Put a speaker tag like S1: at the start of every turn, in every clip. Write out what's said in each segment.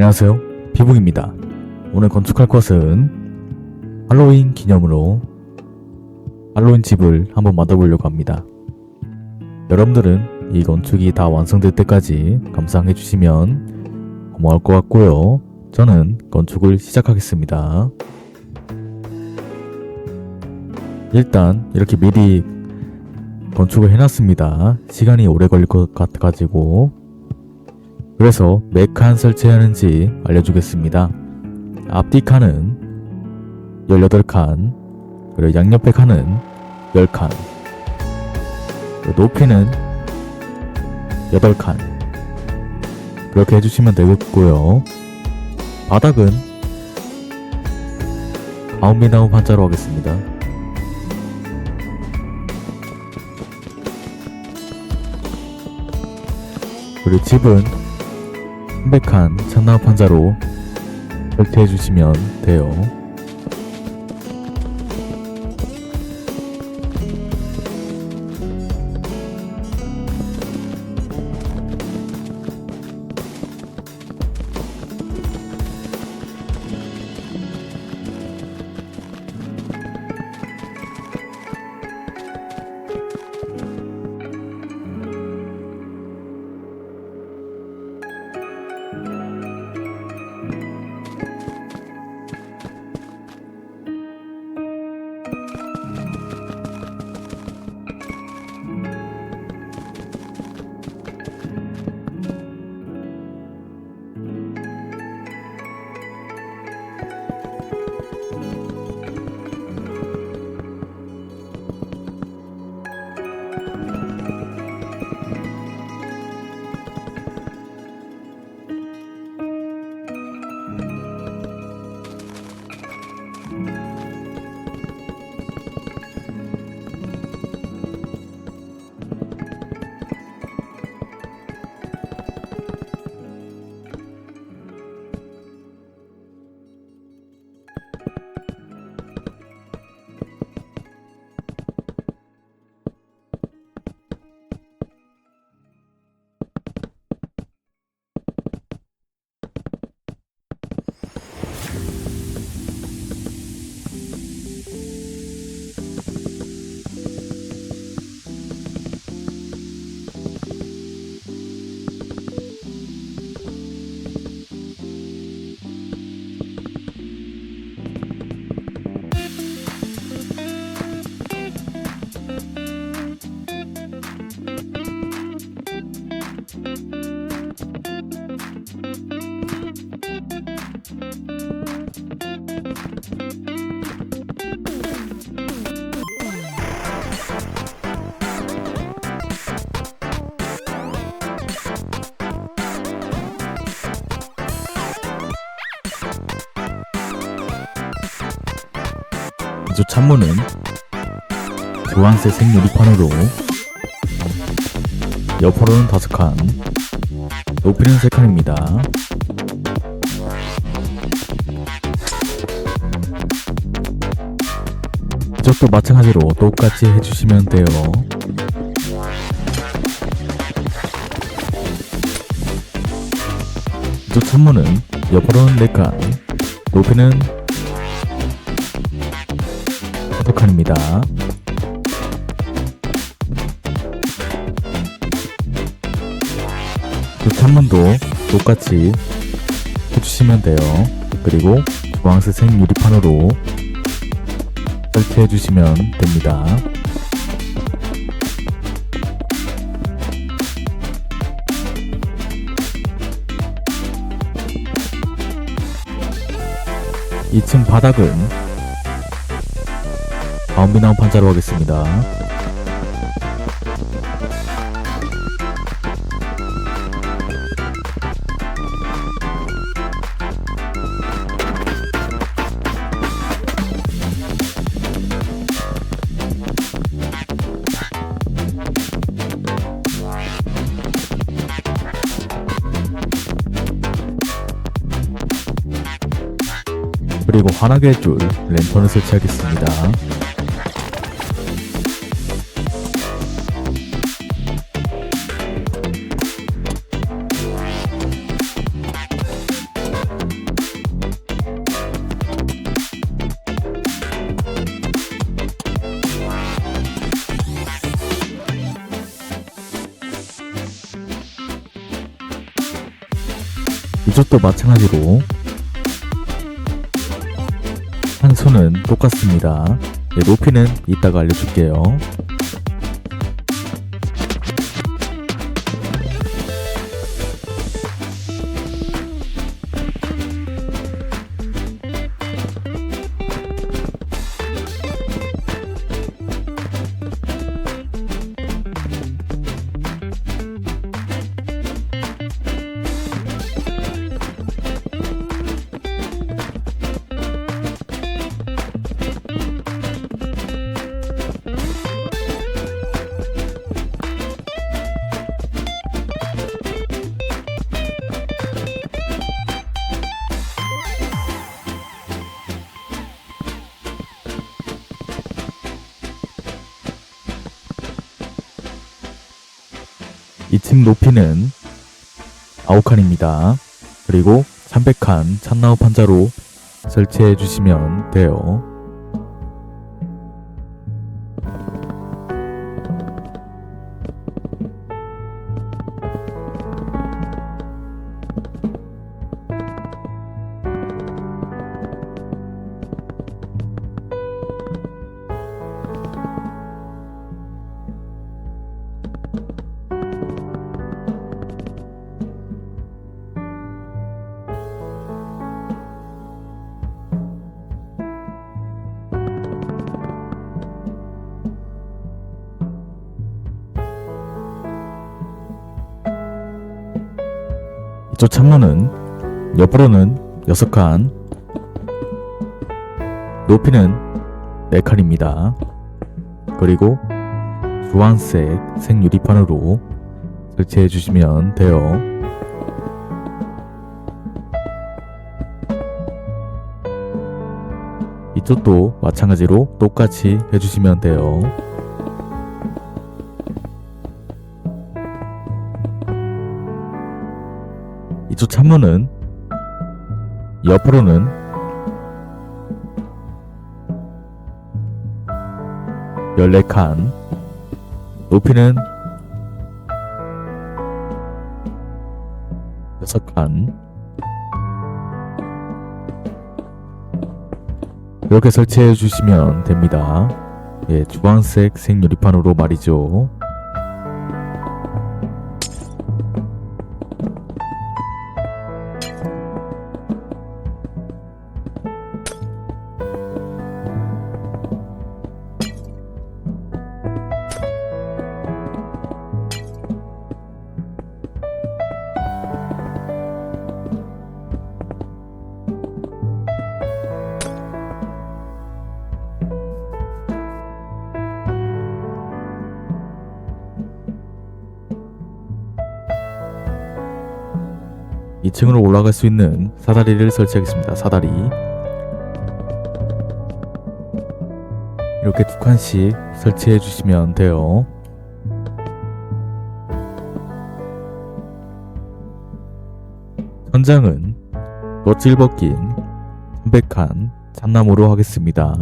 S1: 안녕하세요, 피북입니다. 오늘 건축할 것은 할로윈 기념으로 할로윈 집을 한번 만들어보려고 합니다. 여러분들은 이 건축이 다 완성될 때까지 감상해주시면 고마울 것 같고요. 저는 건축을 시작하겠습니다. 일단 이렇게 미리 건축을 해놨습니다. 시간이 오래 걸릴 것 같아가지고. 그래서 몇 칸 설치하는지 알려주겠습니다. 앞뒤 칸은 18칸, 그리고 양옆에 칸은 10칸, 높이는 8칸, 그렇게 해주시면 되겠고요. 바닥은 바운미나무 판자로 하겠습니다. 그리고 집은 300칸 참나무 판자로 설치해 주시면 돼요. 이쪽 창문은 주황색 생유리판으로, 옆으로는 5칸, 높이는 3칸입니다. 이쪽도 마찬가지로 똑같이 해주시면 돼요. 이쪽 창문은 옆으로는 4칸, 높이는 5칸입니다. 이 창문도 똑같이 해주시면 돼요. 그리고 주황색 생유리판으로 설치해 주시면 됩니다. 이 층 바닥은 바운미나무 판자로 하겠습니다. 그리고 환하게 해줄 랜턴을 설치하겠습니다. 이쪽도 마찬가지로 한손은 똑같습니다. 네, 높이는 이따가 알려줄게요. 이 층 높이는 9칸입니다. 그리고 300칸 참나무 판자로 설치해 주시면 돼요. 이쪽 창문은 옆으로는 6칸, 높이는 4칸입니다. 그리고 주황색 생유리판으로 설치해 주시면 돼요. 이쪽도 마찬가지로 똑같이 해주시면 돼요. 이쪽 창문은 옆으로는 14칸, 높이는 6칸, 이렇게 설치해 주시면 됩니다. 예, 주황색 생유리판으로 말이죠. 이 층으로 올라갈 수 있는 사다리를 설치하겠습니다. 사다리 이렇게 2칸씩 설치해 주시면 돼요. 천장은 껍질 벗긴 300칸 참나무로 하겠습니다.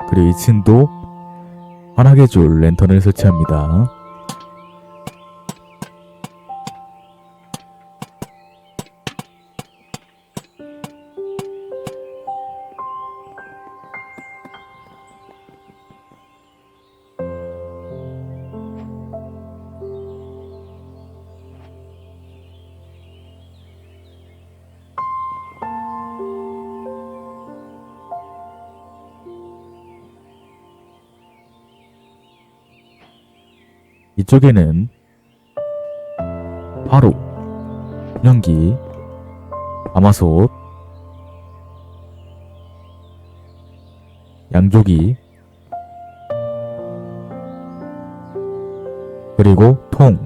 S1: 그리고 2층도 환하게 줄 랜턴을 설치합니다. 이쪽에는 화로, 연기, 가마솥, 양조기, 그리고 통,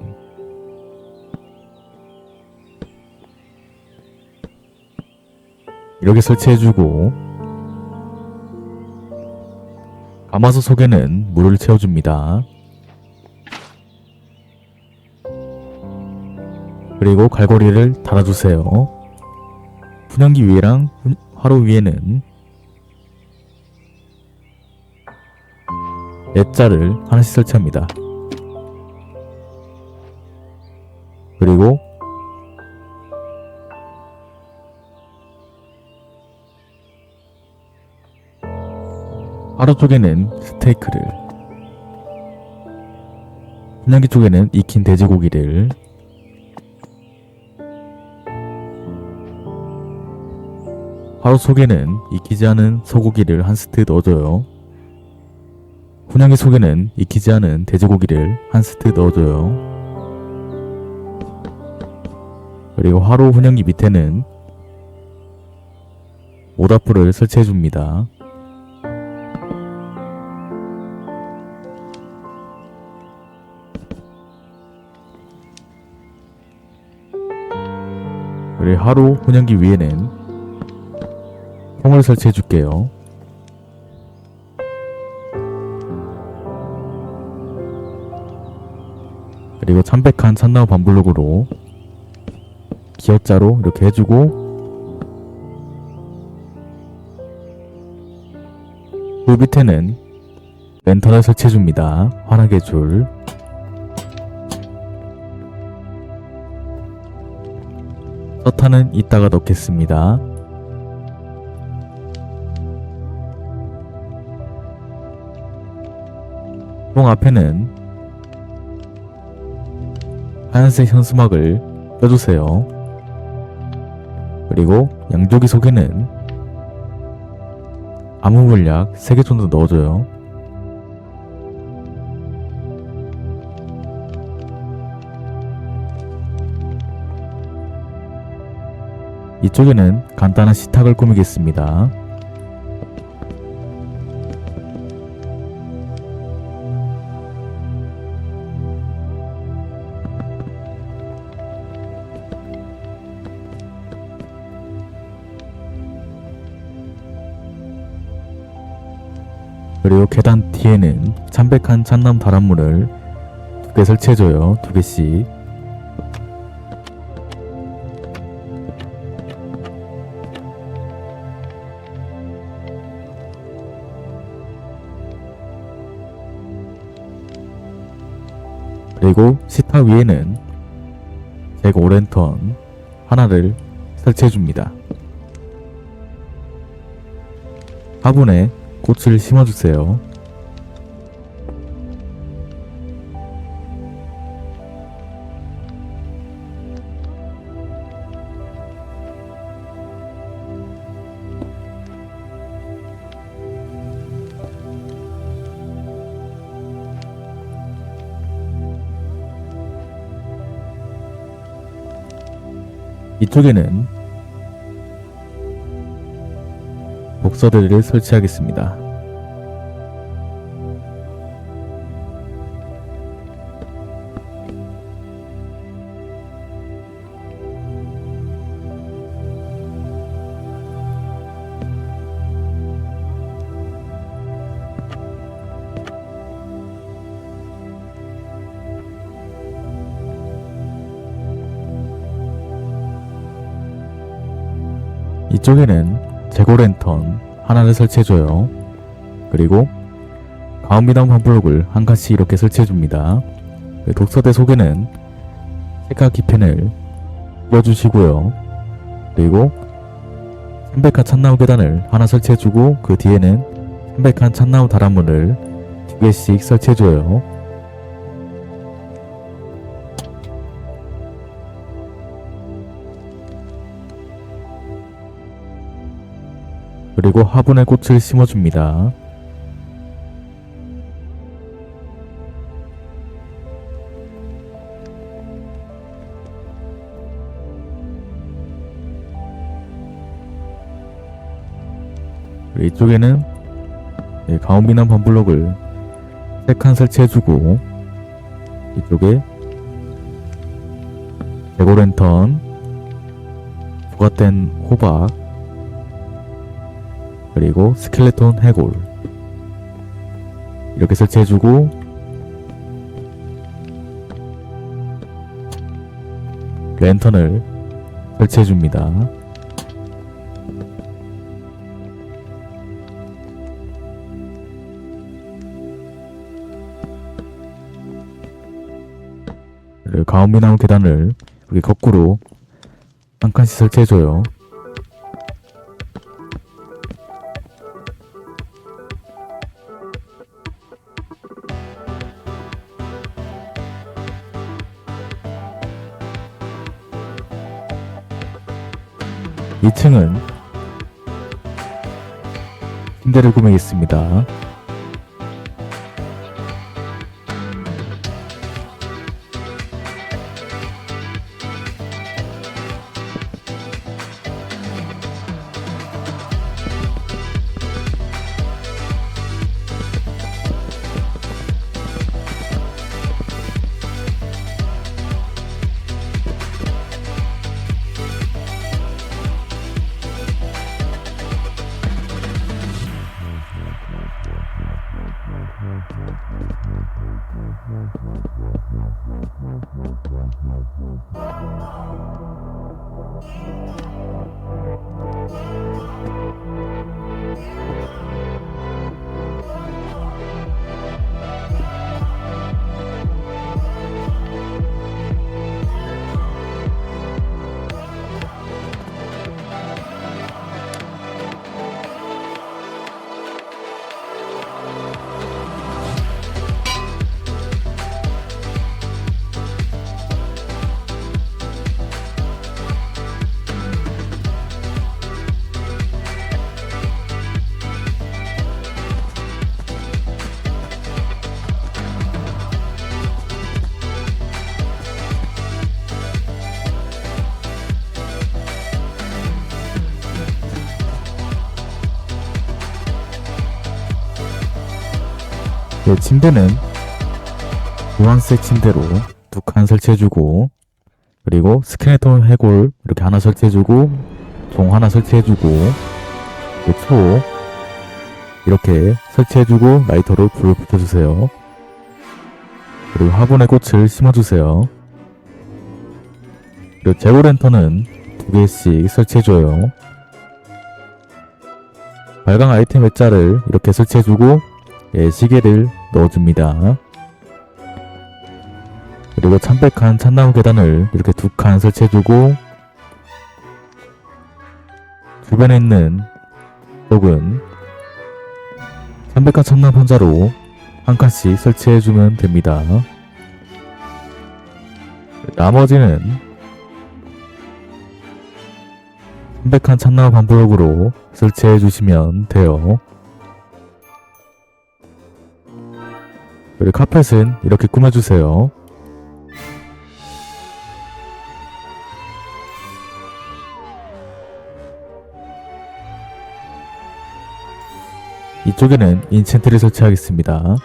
S1: 이렇게 설치해주고 가마솥 속에는 물을 채워줍니다. 그리고 갈고리를 달아주세요. 분향기 위에랑 화로 위에는 액자를 하나씩 설치합니다. 그리고 화로 쪽에는 스테이크를, 분향기 쪽에는 익힌 돼지고기를, 화로 속에는 익히지 않은 소고기를 한 스트 넣어줘요. 분향기 속에는 익히지 않은 돼지고기를 한 스트 넣어줘요. 그리고 화로 분향기 밑에는 모닥불을 설치해줍니다. 그리고 화로 분향기 위에는 통을 설치해줄게요. 그리고 참백한 잣나무 반블록으로 기역자로 이렇게 해주고, 그 밑에는 랜턴을 설치해줍니다. 환하게 줄. 서탄은 이따가 넣겠습니다. 통 앞에는 하얀색 현수막을 껴주세요. 그리고 양조기 속에는 암흑물약 3개 정도 넣어줘요. 이쪽에는 간단한 식탁을 꾸미겠습니다. 그리고 계단 뒤에는 참백한 잣나무 다람물을 2개 설치해줘요. 2개씩. 그리고 식탁 위에는 잭 오랜턴 하나를 설치해줍니다. 화분에 꽃을 심어주세요. 이쪽에는 독서대를 설치하겠습니다. 이쪽에는 재고랜턴 하나를 설치해줘요. 그리고 가운미당 반블록을 한 칸씩 이렇게 설치해줍니다. 독서대 속에는 색깔 키펜을 끼워주시고요. 그리고 참백한 잣나무 계단을 하나 설치해주고, 그 뒤에는 참백한 잣나무 다람물을 2개씩 설치해줘요. 그리고 화분에 꽃을 심어줍니다. 이쪽에는 가온비난 반블록을 3칸 설치해주고, 이쪽에 재고랜턴, 부각된 호박, 그리고 스켈레톤 해골 이렇게 설치해주고, 랜턴을 설치해 줍니다. 그리고 가온비나무 계단을 이렇게 거꾸로 한 칸씩 설치해줘요. 2층은 침대를 꾸미겠습니다. 네, 침대는 노란색 침대로 2칸 설치해주고, 그리고 스켈레톤 해골 이렇게 하나 설치해주고, 종 하나 설치해주고, 초 이렇게 설치해주고 라이터로 불을 붙여주세요. 그리고 화분에 꽃을 심어주세요. 그리고 재고랜턴은 2개씩 설치해줘요. 발광 아이템 액자를 이렇게 설치해주고, 예, 시계를 넣어줍니다. 그리고 참백한 참나무 계단을 이렇게 2칸 설치해주고, 주변에 있는 쪽은 참백한 참나무 판자로 한 칸씩 설치해주면 됩니다. 나머지는 참백한 참나무 반블록으로 설치해주시면 돼요. 그리고 카펫은 이렇게 꾸며주세요. 이쪽에는 인챈트를 설치하겠습니다.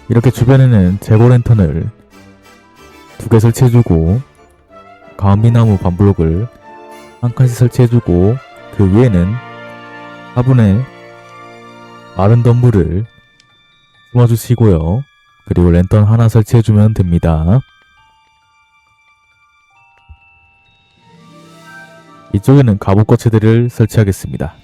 S1: 이렇게 주변에는 재고랜턴을 2개 설치해주고, 가온비나무 반블록을 한 칸씩 설치해주고, 그 위에는 화분에 마른 덤불을 심어주시고요. 그리고 랜턴 하나 설치해주면 됩니다. 이쪽에는 갑옷거치대를 설치하겠습니다.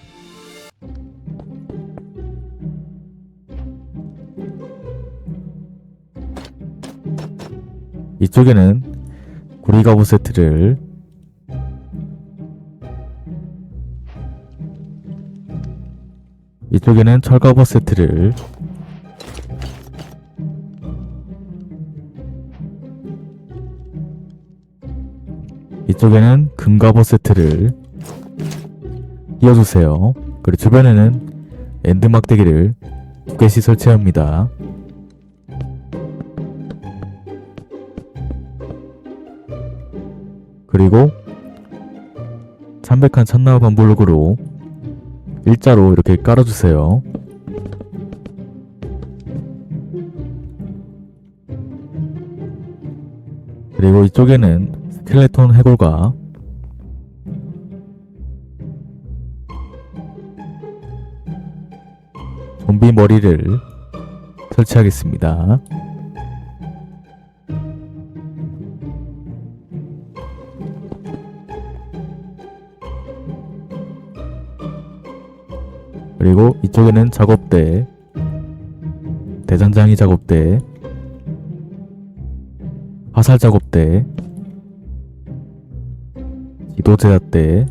S1: 이쪽에는 구리갑옷 세트를, 이쪽에는 철갑옷 세트를, 이쪽에는 금갑옷 세트를 띄워주세요. 그리고 주변에는 엔드 막대기를 2개씩 설치합니다. 그리고 참백한 참나무 반블록으로 일자로 이렇게 깔아주세요. 그리고 이쪽에는 스켈레톤 해골과 좀비 머리를 설치하겠습니다. 그리고 이쪽에는 작업대, 대장장이 작업대, 화살 작업대, 기도 제작대,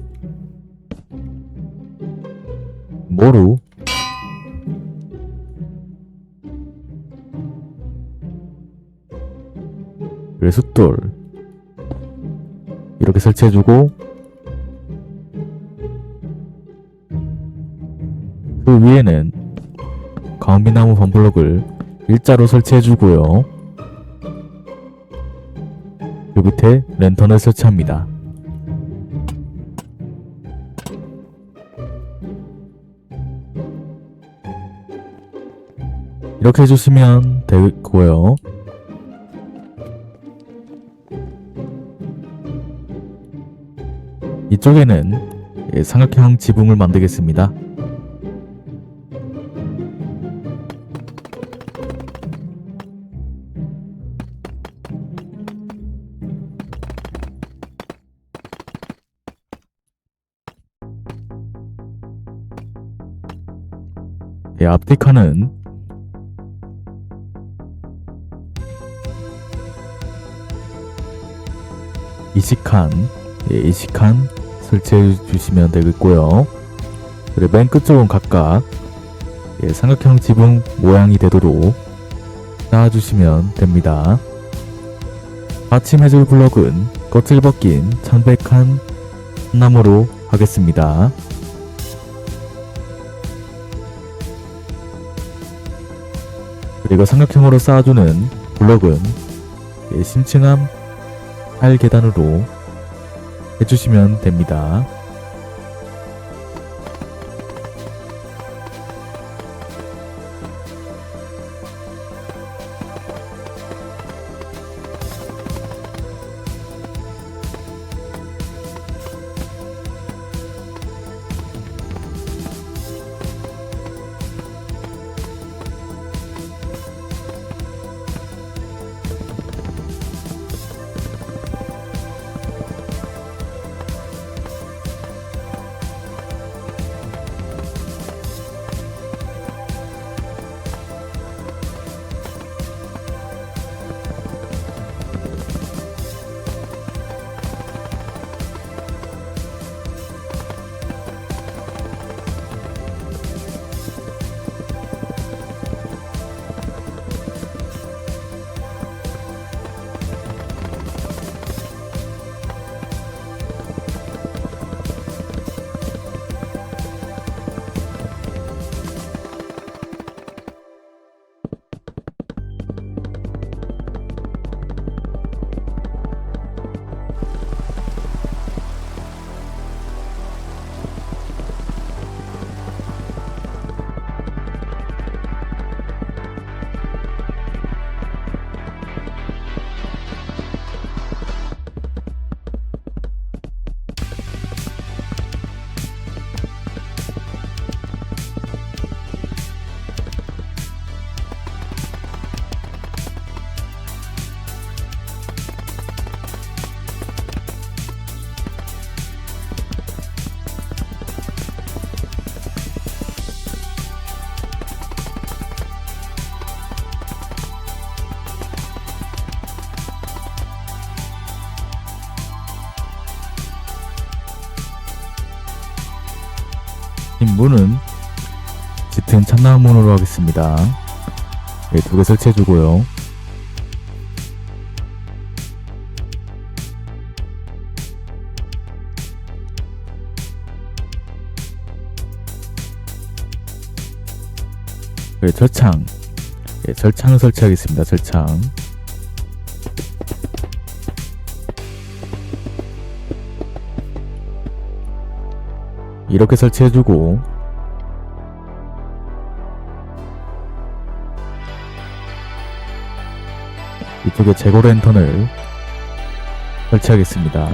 S1: 모루, 그리고 숫돌 이렇게 설치해주고, 그 위에는 가온비나무 범블럭을 일자로 설치해주고요. 그 밑에 랜턴을 설치합니다. 이렇게 해주시면 되고요. 이쪽에는 삼각형 지붕을 만들겠습니다. 앞뒤 칸은 이식칸, 이식칸 설치해 주시면 되겠고요. 그리고 맨 끝쪽은 각각 삼각형 지붕 모양이 되도록 쌓아주시면 됩니다. 받침해줄 블럭은 껍질 벗긴 창백한 나무로 하겠습니다. 그리고 삼각형으로 쌓아주는 블럭은 심층한 타일 계단으로 해주시면 됩니다. 문은 짙은 참나무문으로 하겠습니다. 두 개 설치해주고요. 철창, 철창을 설치하겠습니다. 철창. 이렇게 설치해주고, 이쪽에 재고 랜턴을 설치하겠습니다.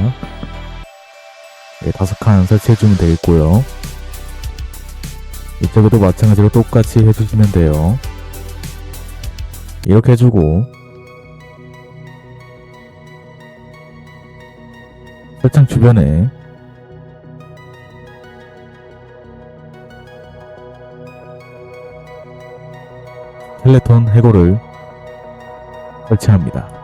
S1: 네, 5칸 설치해주면 되겠고요. 이쪽에도 마찬가지로 똑같이 해주시면 돼요. 이렇게 해주고 설정 주변에 스켈레톤 해골을 설치합니다.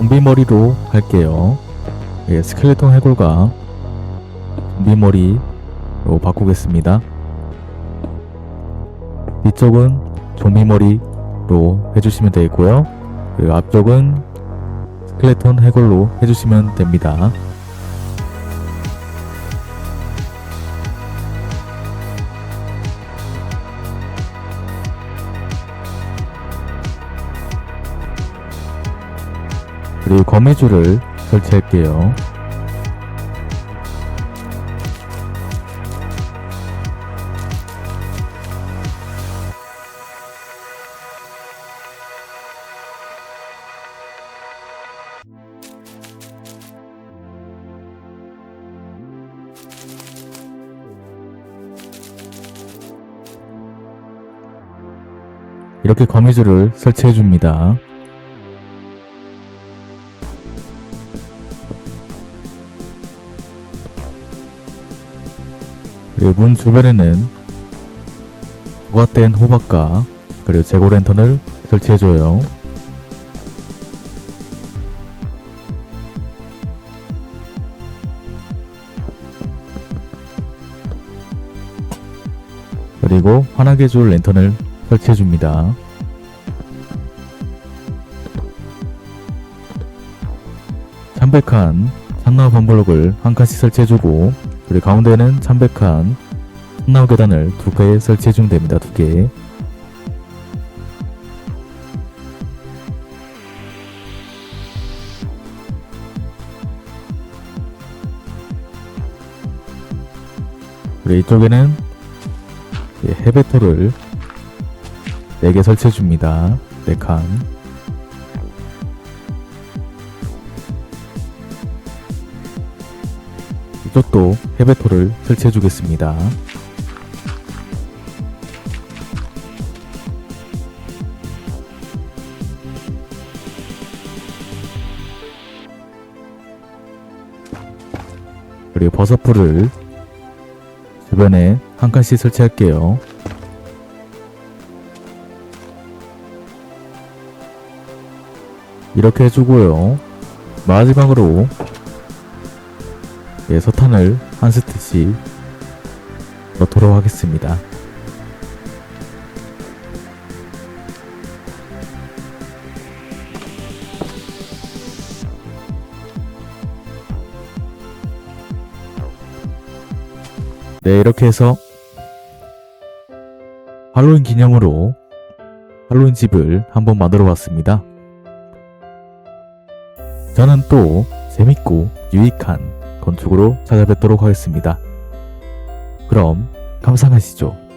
S1: 좀비 머리로 할게요. 예, 스켈레톤 해골과 좀비 머리로 바꾸겠습니다. 뒤쪽은 좀비 머리로 해주시면 되겠고요. 그리고 앞쪽은 스켈레톤 해골로 해주시면 됩니다. 그리고 거미줄을 설치할게요. 이렇게 거미줄을 설치해 줍니다. 그리고 문 주변에는 부각된 호박과 그리고 재고 랜턴을 설치해줘요. 그리고 환하게 줄 랜턴을 설치해줍니다. 참백한 산나무 범블록을 한 칸씩 설치해주고, 그리고 가운데는 참백한 산나무 계단을 2개 설치해주면 됩니다. 2개. 그리고 이쪽에는 해배토를 4개 설치해줍니다. 4칸. 이쪽도 해배토를 설치해주겠습니다. 그리고 버섯풀을 주변에 한 칸씩 설치할게요. 이렇게 해주고요. 마지막으로 석탄을 한 스틱씩 넣도록 하겠습니다. 네, 이렇게 해서 할로윈 기념으로 할로윈 집을 한번 만들어 봤습니다. 저는 또 재밌고 유익한 건축으로 찾아뵙도록 하겠습니다. 그럼 감상하시죠.